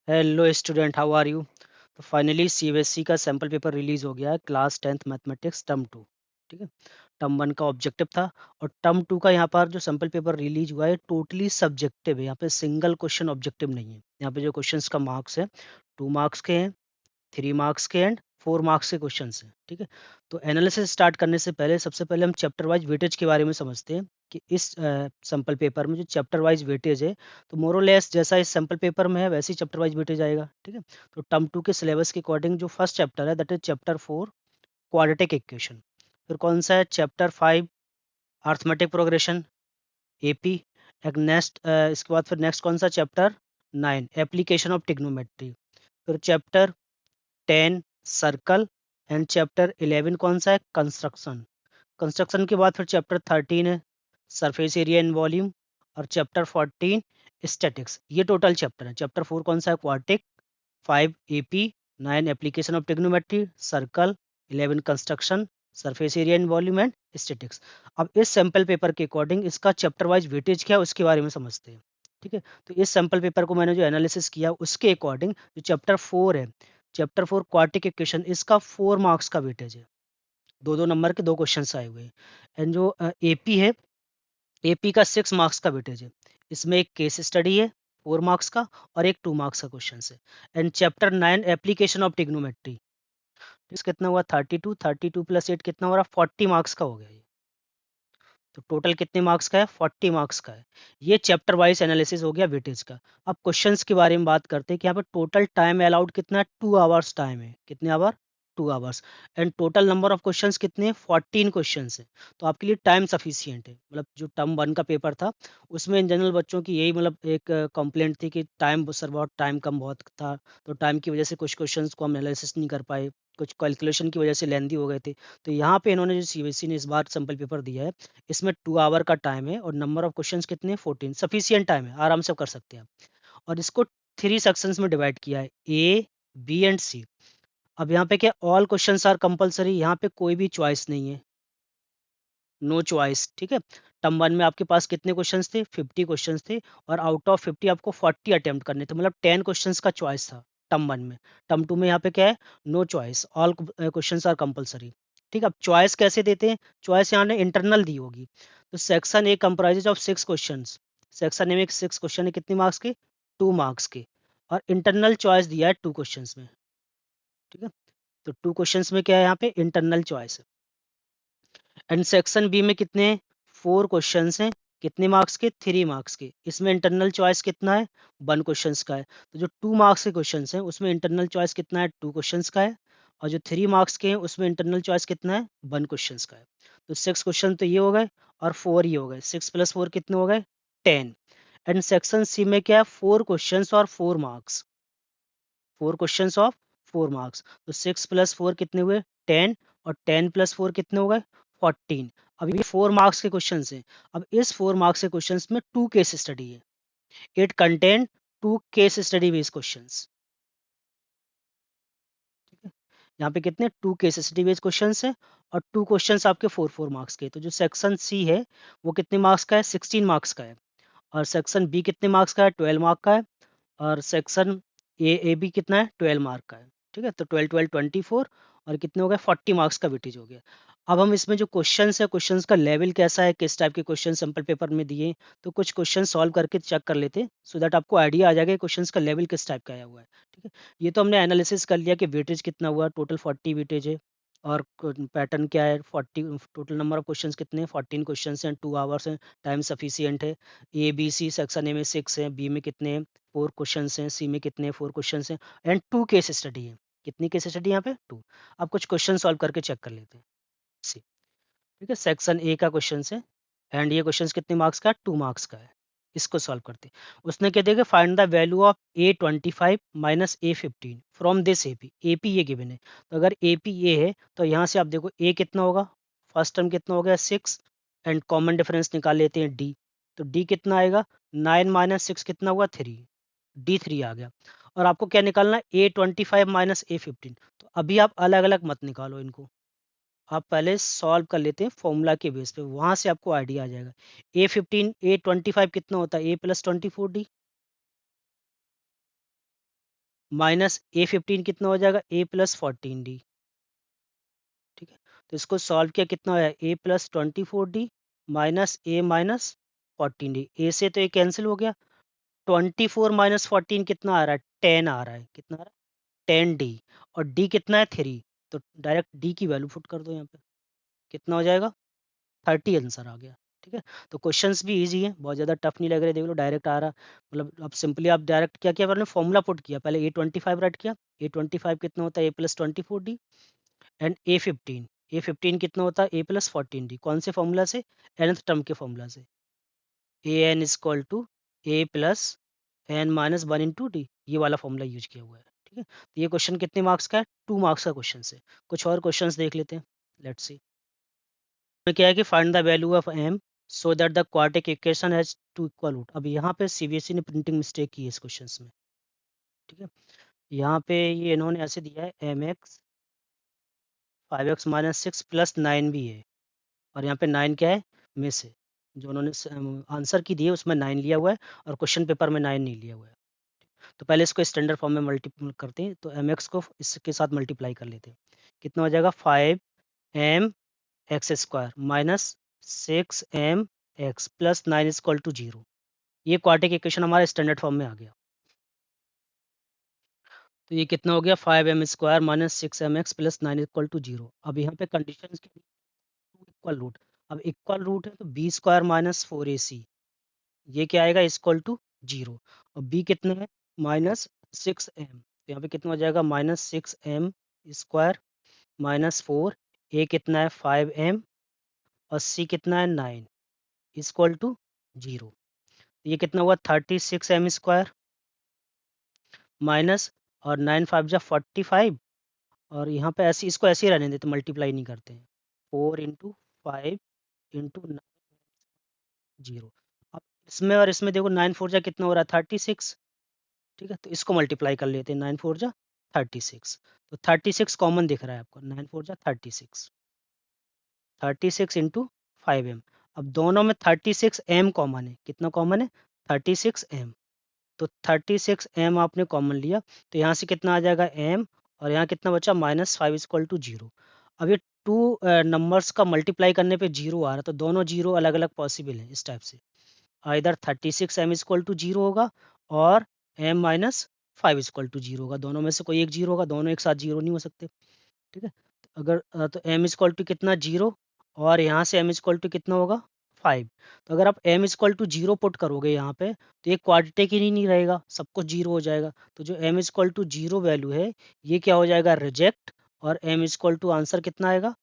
Hello student, how are you? तो finally CBSE का sample paper release हो गया है, क्लास 10th मैथमेटिक्स टर्म 2। ठीक है। टर्म 1 का ऑब्जेक्टिव था और टर्म 2 का यहाँ पर जो सैम्पल पेपर रिलीज हुआ है टोटली सब्जेक्टिव है। यहाँ पे सिंगल क्वेश्चन ऑब्जेक्टिव नहीं है। यहाँ पे जो क्वेश्चंस का मार्क्स है 2 मार्क्स के हैं, 3 मार्क्स के एंड 4 मार्क्स के क्वेश्चंस हैं। ठीक है। तो एनालिसिस स्टार्ट करने से पहले सबसे पहले हम चैप्टर वाइज वेटेज के बारे में समझते हैं कि इस सैम्पल पेपर में जो चैप्टर वाइज वेटेज है, तो मोर और लेस जैसा इस सैम्पल पेपर में है वैसे ही चैप्टर वाइज वेटेज आएगा। ठीक है। तो टर्म 2 के सिलेबस के अकॉर्डिंग जो फर्स्ट चैप्टर है that is chapter 4 quadratic equation. फिर कौन सा है? Chapter 5 arithmetic progression, AP. एक नेक्स्ट इसके बाद फिर नेक्स्ट कौन सा? Chapter 9 application of trigonometry. फिर चैप्टर 10 सर्कल एंड चैप्टर 11 कौन सा है? कंस्ट्रक्शन। कंस्ट्रक्शन के बाद फिर चैप्टर 13 है सरफेस एरिया एंड वॉल्यूम और चैप्टर 14 स्टैटिक्स। ये टोटल चैप्टर है। चैप्टर 4 कौन सा है? Quadratic, 5 AP, 9 application of trigonometry, circle, 11 construction, surface area and volume and statics. अब इस सैम्पल पेपर के अकॉर्डिंग इसका चैप्टर वाइज वेटेज क्या है उसके बारे में समझते हैं। ठीक है। तो इस सैम्पल पेपर को मैंने जो एनालिसिस किया उसके अकॉर्डिंग जो चैप्टर 4 है, चैप्टर 4 क्वाड्रेटिक इक्वेशन, इसका 4 मार्क्स का वेटेज है। दो दो नंबर के दो क्वेश्चंस आए हुए हैं। एंड जो एपी है, एपी का 6 मार्क्स का वेटेज है। इसमें एक केस स्टडी है 4 मार्क्स का और एक 2 मार्क्स का क्वेश्चन है। And chapter 9 application of trigonometry, इस कितना हुआ? 32, 32 प्लस 8 कितना हो रहा? 40 मार्क्स का हो गया ये। तो टोटल कितने मार्क्स का है? 40 मार्क्स का है। ये चैप्टर वाइज एनालिसिस हो गया वेटेज का। अब क्वेश्चंस के बारे में बात करते हैं कि यहाँ पे टोटल टाइम अलाउड कितना है? 2 आवर्स टाइम है। कितने hour? 2 hours. And total number of questions कितने हैं? 14 क्वेश्चंस हैं। तो आपके लिए टाइम सफिशिएंट है। मतलब जो टर्म 1 का पेपर था उसमें इन जनरल बच्चों की यही मतलब एक कंप्लेंट थी कि टाइम सर बहुत टाइम कम बहुत था, तो टाइम की वजह से कुछ क्वेश्चंस को हम एनालिसिस नहीं कर पाए, कुछ कैलकुलेशन की वजह से लेंदी हो गए थे। तो यहाँ पे इन्होंने जो सीबीएसई ने इस बार सैम्पल पेपर दिया है इसमें 2 आवर का टाइम है और नंबर ऑफ क्वेश्चंस कितने हैं? 14। सफिशिएंट टाइम है, आराम से कर सकते हैं आप। और इसको 3 सेक्शंस में डिवाइड किया है, ए, बी एंड सी। अब यहाँ पे क्या? ऑल क्वेश्चंस आर कंपलसरी, यहाँ पे कोई भी चॉइस नहीं है, नो चॉइस। ठीक है। टर्म 1 में आपके पास कितने क्वेश्चंस थे? 50 क्वेश्चंस थे और आउट ऑफ 50 आपको 40 अटेम्प्ट करने थे, मतलब 10 क्वेश्चंस का चॉइस था टर्म 1 में। टर्म 2 में यहाँ पे क्या है? No choice, all questions are compulsory. ठीक है। अब चॉइस कैसे देते हैं? चॉइस यहाँ ने इंटरनल दी होगी। तो section A comprises of 6 questions. Section A में 6 क्वेश्चन है, कितने मार्क्स के? 2 मार्क्स के। और इंटरनल चॉइस दिया है 2 क्वेश्चंस में। ठीक है। तो 2 क्वेश्चंस में क्या है? यहाँ पे इंटरनल चॉइस है। एंड सेक्शन बी में कितने हैं? 4 क्वेश्चंस हैं। कितने मार्क्स के? 3 मार्क्स के। इसमें इंटरनल चॉइस कितना है? 1 क्वेश्चंस का है। तो जो 2 मार्क्स के क्वेश्चंस हैं उसमें इंटरनल चॉइस कितना है? 2 क्वेश्चंस का है। और जो 3 मार्क्स के हैं उसमें इंटरनल चॉइस कितना है? 1 क्वेश्चंस का है। तो 6 क्वेश्चन तो ये हो गए और 4 ये हो गए। 6 प्लस 4 कितने हो गए? 10। एंड सेक्शन सी में क्या है? 4 क्वेश्चंस और 4 मार्क्स। 4 questions of 4 marks. तो 6 प्लस 4 कितने हुए? 10। और 10 प्लस 4 कितने हो गए? 14। अब ये 4 मार्क्स के क्वेश्चंस हैं। अब इस 4 मार्क्स के क्वेश्चंस में 2 केस स्टडी है। It contain 2 case study based questions. ठीक है। यहाँ पे कितने? 2 केस स्टडी बेस्ड क्वेश्चंस हैं और 2 क्वेश्चंस आपके 4 मार्क्स के। तो जो सेक्शन सी है वो कितने मार्क्स का है? 16 मार्क्स का है। और सेक्शन बी कितने मार्क्स का है? 12 मार्क का है। और सेक्शन ए बी कितना है? 12 मार्क का है। ठीक है। तो 12 12 24 और कितने हो गए? 40 मार्क्स का वेटेज हो गया। अब हम इसमें जो क्वेश्चंस है, क्वेश्चंस का लेवल कैसा है, किस टाइप के क्वेश्चन सैम्पल पेपर में दिए हैं, तो कुछ क्वेश्चन सॉल्व करके चेक कर लेते हैं सो दैट आपको आइडिया आ जाएगा क्वेश्चंस का लेवल किस टाइप का आया हुआ है। ठीक है। ये तो हमने एनालिसिस कर लिया कि वेटेज कितना हुआ, टोटल 40 वेटेज है। और पैटर्न क्या है? 40 टोटल नंबर ऑफ क्वेश्चंस कितने हैं? 14 क्वेश्चंस हैं, 2 आवर्स हैं, टाइम सफिशिएंट है। A B C section A में 6 है, बी में कितने हैं? 4 क्वेश्चंस हैं, सी में कितने हैं? 4 क्वेश्चंस हैं। एंड 2 केस स्टडी है। कितनी केस स्टडी यहाँ पे? 2। अब कुछ क्वेश्चन सॉल्व करके चेक कर लेते हैं। सी। ठीक है। सेक्शन ए का क्वेश्चन है एंड ये क्वेश्चन कितने मार्क्स का? 2 मार्क्स का है। इसको सॉल्व करते हैं। उसने क्या देगा? Find the value of A25 minus A15 from this AP. AP ये गिवन है। तो अगर एपी ये है तो यहाँ से आप देखो ए कितना होगा? फर्स्ट टर्म कितना हो गया? 6। एंड कॉमन डिफरेंस निकाल लेते हैं डी। तो डी कितना आएगा? 9 माइनस 6 कितना हुआ? 3। D3 आ गया। और आपको क्या निकालना है? A25 minus A15। तो अभी आप अलग अलग मत निकालो इनको, आप पहले सॉल्व कर लेते हैं फॉर्मूला के बेस पे, वहां से आपको आइडिया आ जाएगा। A15 A25 कितना होता है? A plus 24D। Minus A15 कितना हो जाएगा, A प्लस 14D। ठीक है, तो इसको सॉल्व किया, कितना आया, A plus 24D minus A minus 14D। ए से तो ये कैंसिल हो गया, 24 माइनस 14 कितना आ रहा है, 10 आ रहा है। कितना आ रहा है, 10D। और D कितना है, 3। तो डायरेक्ट D की वैल्यू पुट कर दो यहाँ पे, कितना हो जाएगा, 30 आंसर आ गया। ठीक है, तो क्वेश्चंस भी इजी है, बहुत ज़्यादा टफ नहीं लग रहे, देख लो डायरेक्ट आ रहा। मतलब अब सिंपली आप डायरेक्ट क्या किया, आपने फॉर्मूला पुट किया, पहले A25 राइट किया, A25 कितना होता है, A plus 24D। And A15 कितना होता है, A प्लस 14D। कौन से फॉर्मूला से, nth टर्म के फॉर्मूला से, an is equal to A plus n minus 1 × D, ये वाला फॉर्मूला यूज किया हुआ है। ठीक है, तो ये क्वेश्चन कितने मार्क्स का है, 2 मार्क्स का क्वेश्चन है। कुछ और क्वेश्चंस देख लेते हैं, लेट्स सी। में क्या है कि find the value of m so that the quadratic equation has two equal root. अब यहाँ पे सीबीएसई ने प्रिंटिंग मिस्टेक की है इस क्वेश्चन में। ठीक है, यहाँ पे ये इन्होंने ऐसे दिया है mx 5x माइनस 6 प्लस 9 भी है, और यहाँ पे 9 क्या है, मिस है। जो उन्होंने आंसर की दी है उसमें 9 लिया हुआ है, और क्वेश्चन पेपर में 9 नहीं लिया हुआ है। तो पहले इसको स्टैंडर्ड फॉर्म में मल्टीपल करते हैं, तो mx को इसके साथ मल्टीप्लाई कर लेते हैं। कितना हो जाएगा, 5m(x² minus 6m(x) plus 9 is equal to 0। ये क्वाड्रेटिक इक्वेशन हमारा स्टैंडर्ड फॉर्म में आ गया। तो ये कितना हो गया, 5m² minus 6mx plus 9 equal to 0। अब यहाँ पे कंडीशन इक्वल रूट, अब इक्वल रूट है तो b² माइनस 4ac, ये क्या आएगा, इक्वल टू 0। और b कितना है, माइनस 6m, तो यहाँ पे कितना हो जाएगा, माइनस 6m² माइनस 4, a कितना है 5m, और c कितना है 9, इक्वल टू 0। ये कितना हुआ, 36m² माइनस, और 9 5 जा 45, और यहाँ पे ऐसे इसको ऐसे ही रहने देते, मल्टीप्लाई नहीं करते हैं। 4 × 5 × 0। अब इसमें और इसमें देखो, 9 4 जा कितना हो रहा है, 36। ठीक है, तो इसको मल्टीप्लाई कर लेते हैं, 9 4 जा 36। तो 36 कॉमन दिख रहा है आपको, 9 4 जा 36, 36 × 5m। अब दोनों में 36m कॉमन है, कितना कॉमन है, 36m। तो 36m आपने कॉमन लिया, तो यहाँ से कितना आ जाएगा m, और यहाँ कितना बचा, माइनस 5 इक्वल टू 0। अब ये टू नंबर्स का मल्टीप्लाई करने पे 0 आ रहा है, तो दोनों 0 अलग अलग पॉसिबल है इस टाइप से। इधर 36m इक्वल टू 0 होगा, और m माइनस 5 इक्वल टू 0 होगा। दोनों में से कोई एक 0 होगा, दोनों एक साथ 0 नहीं हो सकते। ठीक है, तो अगर तो m इक्वल टू कितना, 0, और यहाँ से m इक्वल टू कितना होगा, 5। तो अगर आप m इक्वल टू 0 पुट करोगे यहाँ पे, तो ये क्वाड्रेटिक ही नहीं रहेगा, सब कुछ 0 हो जाएगा। तो जो m इक्वल टू 0 वैल्यू है, ये क्या हो जाएगा, रिजेक्ट, और m इक्वल टू आंसर कितना आएगा,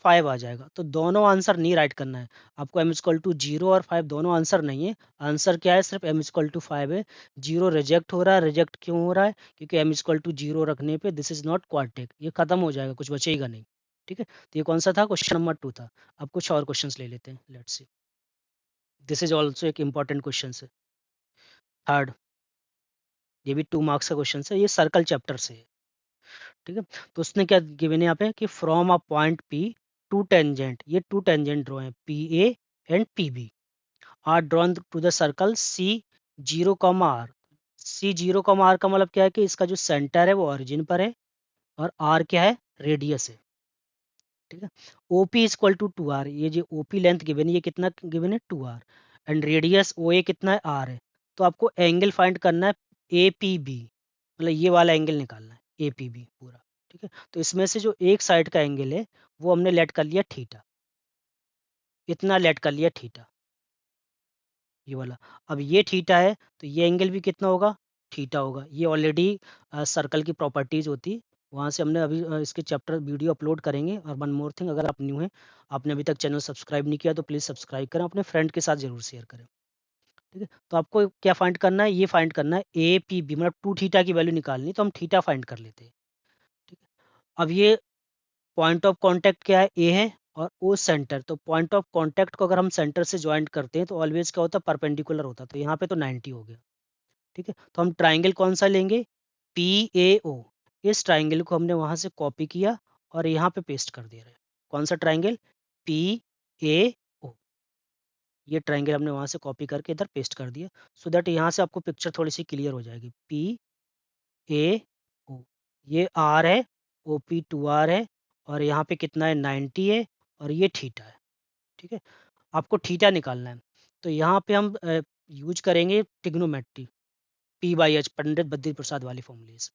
5 आ जाएगा। तो दोनों आंसर नहीं राइट करना है आपको, m इक्वल टू 0 और 5 दोनों आंसर नहीं है। आंसर क्या है, सिर्फ m इक्वल टू 5 है। 0 रिजेक्ट हो रहा है, रिजेक्ट क्यों हो रहा है, क्योंकि m इक्वल टू 0 रखने पे दिस इज नॉट क्वाड्रेटिक, ये खत्म हो जाएगा, कुछ बचेगा नहीं। ठीक है, तो ये कौन सा था, क्वेश्चन नंबर 2 था। अब कुछ और क्वेश्चंस ले लेते हैं, let's see. This is also एक इम्पॉर्टेंट क्वेश्चन है, थर्ड। ये भी 2 मार्क्स का क्वेश्चन है, ये सर्कल चैप्टर से है। ठीक है, तो उसने क्या गिवन है यहाँ पे, कि from a point P to tangent, ये 2 टेंजेंट ड्रॉ है, PA and PB are drawn to the circle C0, C0, का मतलब क्या है, कि इसका जो सेंटर है वो ओरिजिन पर है, और R क्या है, रेडियस है। ठीक है, OP इक्वल टू 2R, ये जो OP लेंथ गिवन है, ये कितना गिवन है, 2R, एंड रेडियस OA कितना है, R है। तो आपको एंगल फाइंड करना है APB, मतलब ये वाला एंगल निकालना है, APB पूरा। ठीक है, तो इसमें से जो एक साइड का एंगल है वो हमने लेट कर लिया थीटा, इतना लेट कर लिया थीटा, ये वाला। अब ये थीटा है, तो ये एंगल भी कितना होगा, थीटा होगा। ये ऑलरेडी सर्कल की प्रॉपर्टीज होती, वहाँ से हमने अभी इसके चैप्टर वीडियो अपलोड करेंगे। और वन मोर थिंग, अगर आप न्यू हैं, आपने अभी तक चैनल सब्सक्राइब नहीं किया, तो प्लीज़ सब्सक्राइब करें, अपने फ्रेंड के साथ जरूर शेयर करें। ठीक है, तो आपको क्या फाइंड करना है, ये फाइंड करना है APB, मतलब 2 थीटा की वैल्यू निकालनी, तो हम थीटा फाइंड कर लेते हैं। ठीक है, अब ये पॉइंट ऑफ कांटेक्ट क्या है, ए है, और ओ सेंटर। तो पॉइंट ऑफ कांटेक्ट को अगर हम सेंटर से ज्वाइंट करते हैं, तो ऑलवेज क्या होता है, परपेंडिकुलर होता है। तो यहाँ पे तो 90 हो गया। ठीक है, तो हम ट्राइंगल कौन सा लेंगे, PAO। इस ट्राइंगल को हमने वहां से कॉपी किया, और यहाँ पे पेस्ट कर दे रहे हैं। कौन सा ट्राइंगल, PAO। ये ट्राइंगल हमने वहां से कॉपी करके इधर पेस्ट कर दिया, सो दैट यहाँ से आपको पिक्चर थोड़ी सी क्लियर हो जाएगी, PAO। ये आर है, OP 2R है, और यहाँ पे कितना है 90 है, और ये थीटा है। ठीक है, आपको थीटा निकालना है। तो यहाँ पे हम यूज करेंगे ट्रिग्नोमेट्री, P/H, पंडित बद्री प्रसाद वाली फॉर्मूलेज।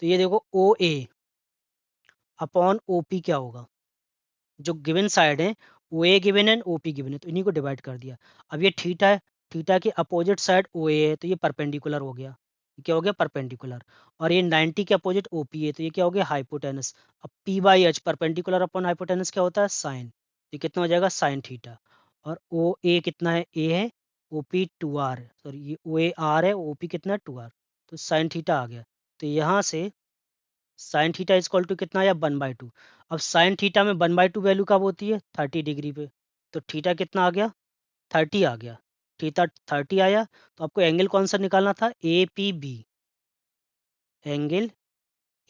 तो ये देखो OA अपॉन OP क्या होगा, जो गिवन साइड है OA गिवन है, OP गिवन है, तो इन्हीं को डिवाइड कर दिया। अब ये थीटा है, थीटा की अपोजिट साइड OA है, तो ये परपेंडिकुलर हो गया। ये क्या हो गया, परपेंडिकुलर। और ये 90 के अपोजिट OP है, तो ये क्या हो गया, हाइपोटेनस। अब P/H परपेंडिकुलर अपॉन हाइपोटेनस क्या होता है, साइन। ये कितना हो जाएगा, साइन थीटा। और OA कितना है, A है, OP 2R है, सॉरी ये OA R है, OP कितना है 2R, तो साइन थीटा आ गया। तो यहाँ से साइन थीटा इजक्वल टू कितना आया, 1/2। अब साइन थीटा में 1/2 वैल्यू कब होती है, 30 डिग्री पे। तो थीटा कितना आ गया, 30 आ गया। थीटा 30 आया, तो आपको एंगल कौन सा निकालना था, APB, एंगल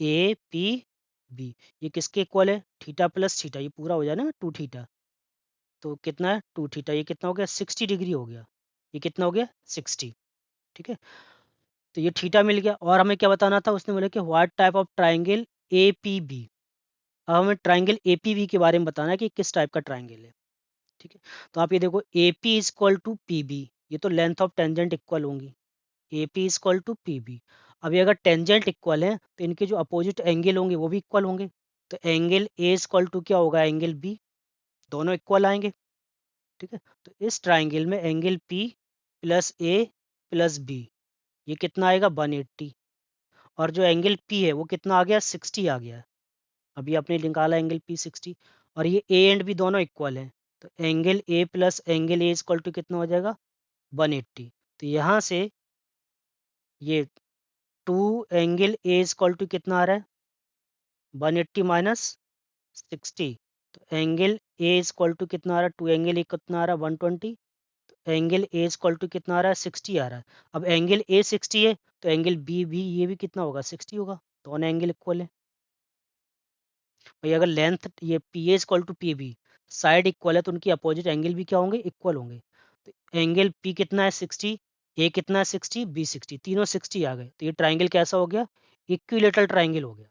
APB। ये किसके इक्वल है, थीटा प्लस थीटा, ये पूरा हो जाए ना 2 थीटा, तो कितना है 2 थीटा, ये कितना हो गया 60 डिग्री हो गया। ये कितना हो गया 60। ठीक है, तो ये थीटा मिल गया। और हमें क्या बताना था, उसने बोला कि what type of triangle APB। अब हमें ट्राइंगल APB के बारे में बताना है कि किस टाइप का ट्राइंगल है। ठीक है, तो आप ये देखो AP is equal to PB, ये तो लेंथ ऑफ टेंजेंट इक्वल होंगी, AP is equal to PB। अब ये अगर टेंजेंट इक्वल है तो इनके जो अपोजिट एंगल होंगे वो भी इक्वल होंगे। तो angle A is equal to क्या होगा, एंगल B, दोनों इक्वल आएंगे। ठीक है, तो इस ट्राइंगल में angle P plus A plus B, ये कितना आएगा 180। और जो एंगल P है वो कितना आ गया, 60 आ गया। अभी आपने निकाला एंगल P 60, और ये A एंड B दोनों इक्वल हैं, तो angle A plus angle A equal to कितना हो जाएगा, 180। तो यहाँ से ये 2 एंगल A इक्वल टू कितना आ रहा है, 180 माइनस 60। तो एंगल A इक्वल टू कितना आ रहा है, 2 एंगल A कितना आ रहा है 120, तो एंगल A इक्वल टू कितना आ रहा है 60 आ रहा है। अब एंगल A 60 है, तो एंगल B भी ये भी कितना होगा 60 होगा, दोनों एंगल इक्वल है। भाई अगर लेंथ ये P A equal to P B, side equal है, तो उनकी अपोजिट एंगल भी क्या होंगे, इक्वल होंगे। तो एंगल पी कितना है 60, ए कितना है 60, बी 60, तीनों 60 आ गए। तो ये ट्राइंगल कैसा हो गया, इक्विलेटरल ट्राइंगल हो गया।